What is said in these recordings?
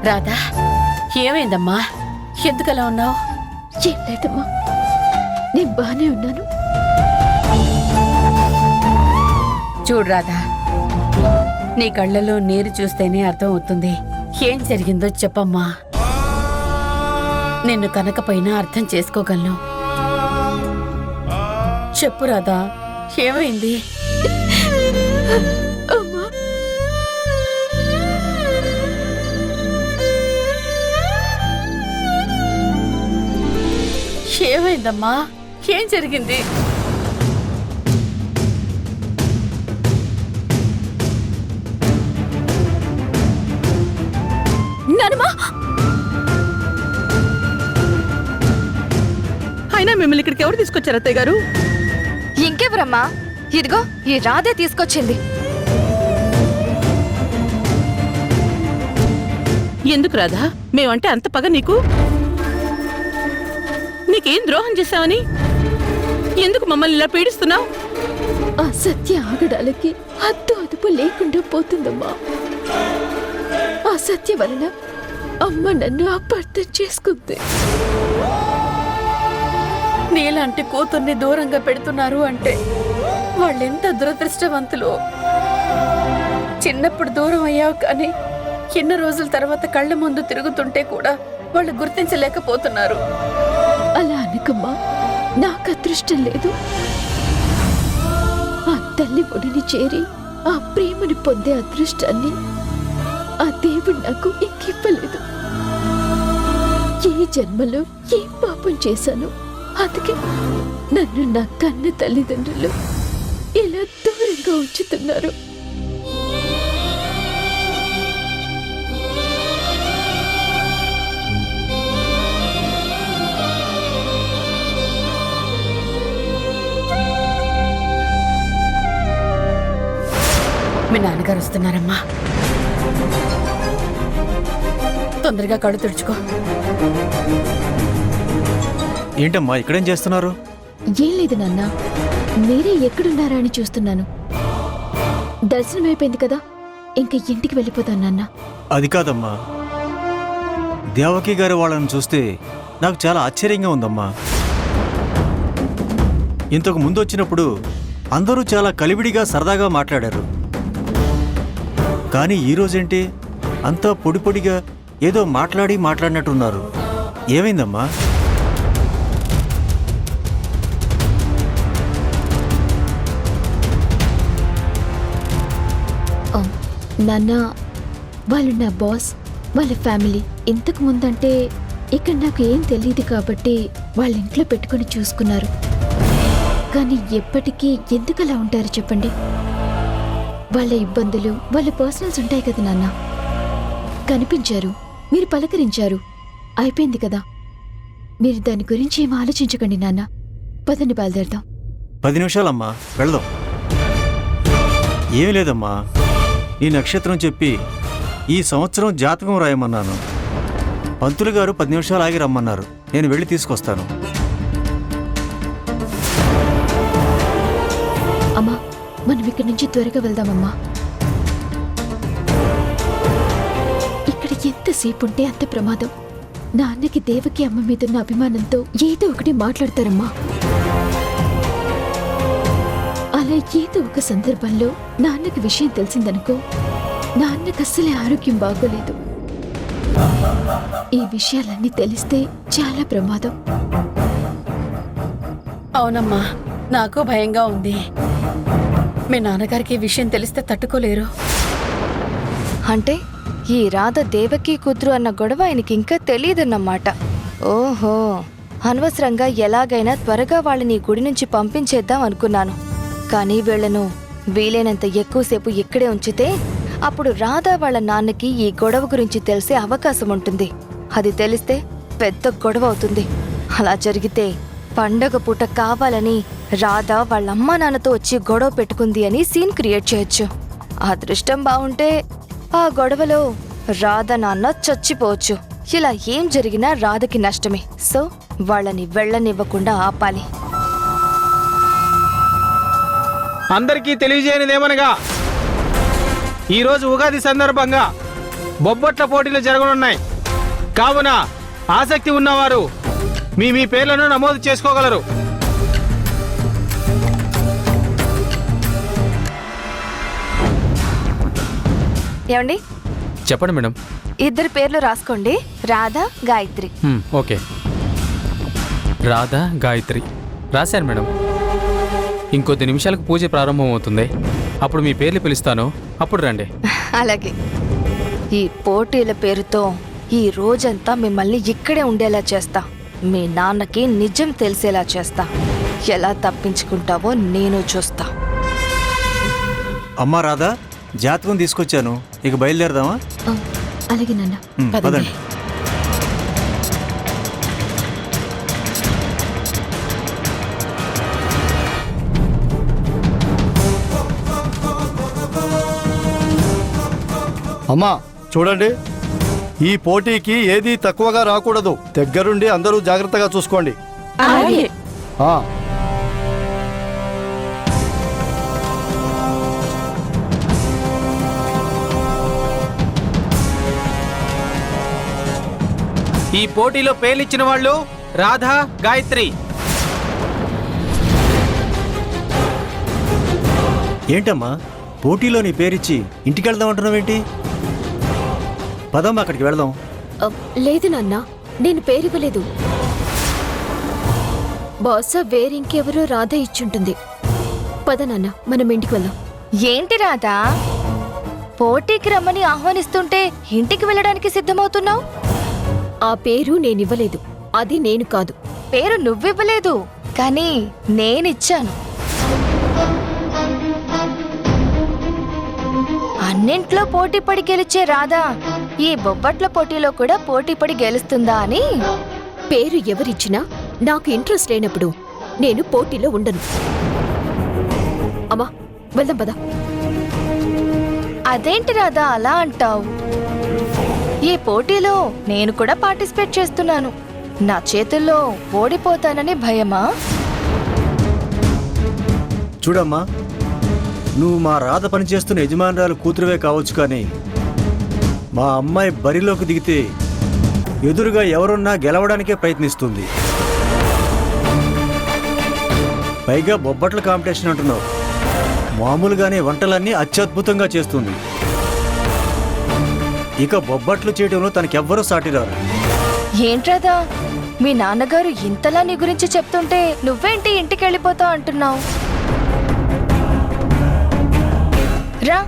రాధా, ఏమైందమ్మా? ఎందుకలా ఉన్నావు? ఏం లేదమ్మా, నేను బానే ఉన్నాను. చూడు రాధా, నీ కళ్ళలో నీరు చూస్తేనే అర్థం అవుతుంది. ఏం జరిగిందో చెప్పమ్మా. నిన్ను కనకపోయినా అర్థం చేసుకోగలను. చెప్పు రాధా, ఏమైంది? అమ్మా, ఏమైందమ్మా? ఏం జరిగింది? నానమ్మా, అయినా మిమ్మల్ని ఇక్కడికి ఎవరు తీసుకొచ్చారు అత్తయ్య గారు? ఇంకెవరమ్మా? ఇదిగో ఈ రాధే తీసుకొచ్చింది. ఎందుకు రాధా, మేమంటే అంత పగ నీకు? నీకేం ద్రోహం చేశావని ఎందుకు మమ్మల్ని ఇలా పీడిస్తున్నావు? ఆ సత్య ఆగడాలకి హద్దు అదుపు లేకుండా పోతుందమ్మా. ఆ సత్య వలన అమ్మ నన్ను అపార్థం చేసుకుంది. నీలాంటి కూతుర్ని దూరంగా పెడుతున్నారు అంటే వాళ్ళెంత దురదృష్టవంతులు. చిన్నప్పుడు దూరం అయ్యావు కానీ ఎన్నో రోజుల తర్వాత కళ్ళ ముందు తిరుగుతుంటే కూడా వాళ్ళు గుర్తించలేకపోతున్నారు. అలా అనకమ్మా, నాకు అదృష్టం లేదు. ఆ తల్లి ఒడిని చేరి ఆ ప్రేమని పొందే అదృష్టాన్ని ఆ దేవుడు నాకు ఇంకివ్వలేదు. ఏ జన్మలో ఏ పాపం చేశాను, అందుకే నన్ను నా కన్న తల్లిదండ్రులు ఇలా దూరంగా ఉంచుతున్నారు. మీ నాన్నగారు వస్తున్నారమ్మా. తొందరగా కళ్ళు తుడుచుకో. ఏంటమ్మా ఇక్కడేం చేస్తున్నారు? ఏం లేదు నాన్న, మీరే ఎక్కడున్నారా అని చూస్తున్నాను. దర్శనం అయిపోయింది కదా, ఇంక ఇంటికి వెళ్ళిపోతాను నాన్న. అది కాదమ్మా, దేవకి గారు వాళ్ళని చూస్తే నాకు చాలా ఆశ్చర్యంగా ఉందమ్మా. ఇంతకు ముందు వచ్చినప్పుడు అందరూ చాలా కలివిడిగా సరదాగా మాట్లాడారు. కానీ ఈరోజేంటి అంతా పొడి పొడిగా ఏదో మాట్లాడినట్టున్నారు. ఏమైందమ్మా? నాన్న, వాళ్ళు నా బాస్, వాళ్ళ ఫ్యామిలీ. ఇంతకు ముందంటే ఇక్కడ నాకు ఏం తెలియదు కాబట్టి వాళ్ళ ఇంట్లో పెట్టుకుని చూసుకున్నారు. కానీ ఎప్పటికీ ఎందుకలా ఉంటారు చెప్పండి? వాళ్ళ ఇబ్బందులు, వాళ్ళ పర్సనల్స్ ఉంటాయి కదా నాన్న. కనిపించారు, మీరు పలకరించారు, అయిపోయింది కదా. మీరు దాని గురించి ఏం ఆలోచించకండి నాన్న. పదండి, బయలుదేరదాం. 10 నిమిషాలమ్మా, వెళదాం. ఏమీ లేదమ్మా, నీ నక్షత్రం చెప్పి ఈ సంవత్సరం జాతకం రాయమన్నాను. పంతులు గారు 10 నిమిషాలు ఆగి రమ్మన్నారు. నేను వెళ్ళి తీసుకొస్తాను. అమ్మా, మనం ఇక్కడి నుంచి త్వరగా వెళ్దామమ్మా. ఇక్కడ ఎంతసేపు ఉంటే అంత ప్రమాదం. నాన్నకి దేవకి అమ్మ మీదున్న అభిమానంతో ఏదో ఒకటి మాట్లాడతారమ్మా. అలా ఏదో ఒక సందర్భంలో నాన్నకి విషయం తెలిసిందనుకో, నాన్నకు అస్సలే ఆరోగ్యం బాగోలేదు. ఈ విషయాలన్నీ తెలిస్తే చాలా ప్రమాదం. అవునమ్మా, నాకు భయంగా ఉంది. మీ నాన్నగారికి ఈ విషయం తెలిస్తే తట్టుకోలేరు. అంటే ఈ రాధ దేవకి కూతురు అన్న గొడవ ఆయనకి ఇంకా తెలియదన్నమాట. ఓహో, అనవసరంగా ఎలాగైనా త్వరగా వాళ్ళని గుడి నుంచి పంపించేద్దాం అనుకున్నాను. కానీ వీళ్లను వీలైనంత ఎక్కువసేపు ఇక్కడే ఉంచితే అప్పుడు రాధ వాళ్ళ నాన్నకి ఈ గొడవ గురించి తెలిసే అవకాశం ఉంటుంది. అది తెలిస్తే పెద్ద గొడవ అవుతుంది. అలా జరిగితే పండగ పూట కావాలని రాధ వాళ్ళ అమ్మా నాన్నతో వచ్చి గొడవ పెట్టుకుంది అని సీన్ క్రియేట్ చేయొచ్చు. అదృష్టం బాగుంటే ఆ గొడవలో రాధ నాన్న చచ్చిపోవచ్చు. ఇలా ఏం జరిగినా రాధకి నష్టమే. సో వాళ్ళని వెళ్ళనివ్వకుండా ఆపాలి. అందరికీ తెలియజేయనిదేమనగా ఈరోజు ఉగాది సందర్భంగా బొబ్బట్ల పోటీలు జరగనున్నాయి. కావున ఆసక్తి ఉన్నవారు మీ పేర్లను నమోదు చేసుకోగలరు. ఏమండి, చెప్పండి మేడం. ఇద్దరి పేర్లు రాసుకోండి. రాధా, గాయత్రి. ఓకే. రాధా, గాయత్రి రాశాను మేడం. ఇంకొద్ది నిమిషాలకు పూజ ప్రారంభం అవుతుంది. అప్పుడు మీ పేర్లు పిలుస్తాను, అప్పుడు రండి. అలాగే. ఈ పోటీల పేరుతో ఈ రోజంతా మిమ్మల్ని ఇక్కడే ఉండేలా చేస్తా. మీ నాన్నకి నిజం తెలిసేలా చేస్తా. ఎలా తప్పించుకుంటావో నేను చూస్తా. అమ్మా రాధా, జాతకం తీసుకొచ్చాను, ఇక బయలుదేరదామా? అలాగే నాన్న. పదండి. అమ్మా చూడండి, ఈ పోటీకి ఏదీ తక్కువగా రాకూడదు. దగ్గరుండి అందరూ జాగ్రత్తగా చూసుకోండి. అలాగే. ఆ, ఈ పోటీలో పేర్లిచ్చిన వాళ్ళు రాధా, గాయత్రి. ఏంటమ్మా పోటీలో నీ పేరిచ్చి ఇంటికి వెళ్దాం అంటున్నావేంటి? పదమ్మా, అక్కడికి వెళదాం. లేదు నాన్న, నేను పేరివ్వలేదు. బహుశా వేరింకెవరో రాధ ఇచ్చుంటుంది. పద నాన్న, మనం ఇంటికి వెళ్దాం. ఏంటి రాధా, పోటీకి రమ్మని ఆహ్వానిస్తుంటే ఇంటికి వెళ్ళడానికి సిద్ధమవుతున్నావు? ఆ పేరు నేనివ్వలేదు. అది నేను కాదు. పేరు నువ్వివ్వలేదు, కానీ నేనిచ్చాను. అన్నింట్లో పోటీ పడి గెలిచే రాధా ఈ బొబ్బట్ల పోటీలో కూడా పోటీ పడి గెలుస్తుందా అని. పేరు ఎవరిచ్చినా నాకు ఇంట్రెస్ట్ లేనప్పుడు నేను పోటీలో ఉండను. అమ్మా, వెళ్దాం పద. అదేంటి రాధా అలా అంటావు? ఈ పోటీలో నేను కూడా పార్టిసిపేట్ చేస్తున్నాను. నా చేతుల్లో ఓడిపోతానని భయమా? చూడమ్మా, నువ్వు మా రాధ పనిచేస్తున్న యజమానురాలు కూతురువే కావచ్చు, కానీ మా అమ్మాయి బరిలోకి దిగితే ఎదురుగా ఎవరున్నా గెలవడానికే ప్రయత్నిస్తుంది. పైగా బొబ్బట్ల కాంపిటీషన్ అంటున్నావు. మామూలుగానే వంటలన్నీ అత్యద్భుతంగా చేస్తుంది. ఇక బొబ్బట్లు చేయడంలో తనకెవ్వరూ సాటిరారు. ఏంట్రాదా, మీ నాన్నగారు ఇంతలా నీ గురించి చెప్తుంటే నువ్వేంటి ఇంటికి వెళ్ళిపోతావు అంటున్నావు? రా,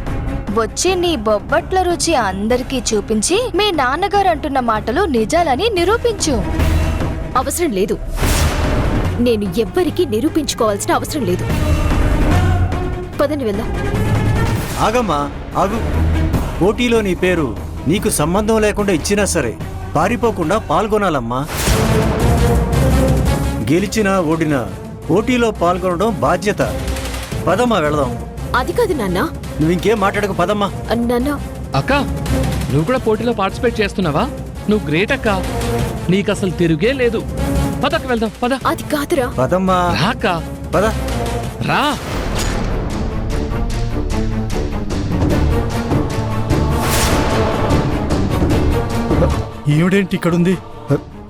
వచ్చి నీ బొబ్బట్ల రుచి అందరికీ చూపించి మీ నాన్నగారు అంటున్న మాటలు నిజాలని నిరూపించు. అవసరం లేదు. నేను ఎవ్వరికీ నిరూపించుకోవాల్సిన అవసరం లేదు. పదండి వెళ్దాం. ఆగమ్మా, ఆగు. పోటీలో నీ పేరు నీకు సంబంధం లేకుండా ఇచ్చినా సరే పారిపోకుండా పాల్గొనాలమ్మా. గెలిచినా ఓడినా పోటీలో పాల్గొనడం బాధ్యత. పదమ్మా, వెళదాం. అది కాదు నాన్న. నువ్వు ఇంకేం మాట్లాడకు, పదమ్మా. నాన్న, అక్క, నువ్వు కూడా పోటీలో పార్టిసిపేట్ చేస్తున్నావా? నువ్వు గ్రేట్ అక్క, నీకు అసలు తిరుగే లేదు. పదక్క వెళ్దాం, పద. అది కాదురా. పదమ్మా, రా అక్క, పద. రా. ఈవిడేంటి ఇక్కడుంది?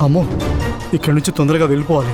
అమ్మో, ఇక్కడి నుంచి తొందరగా వెళ్ళిపోవాలి.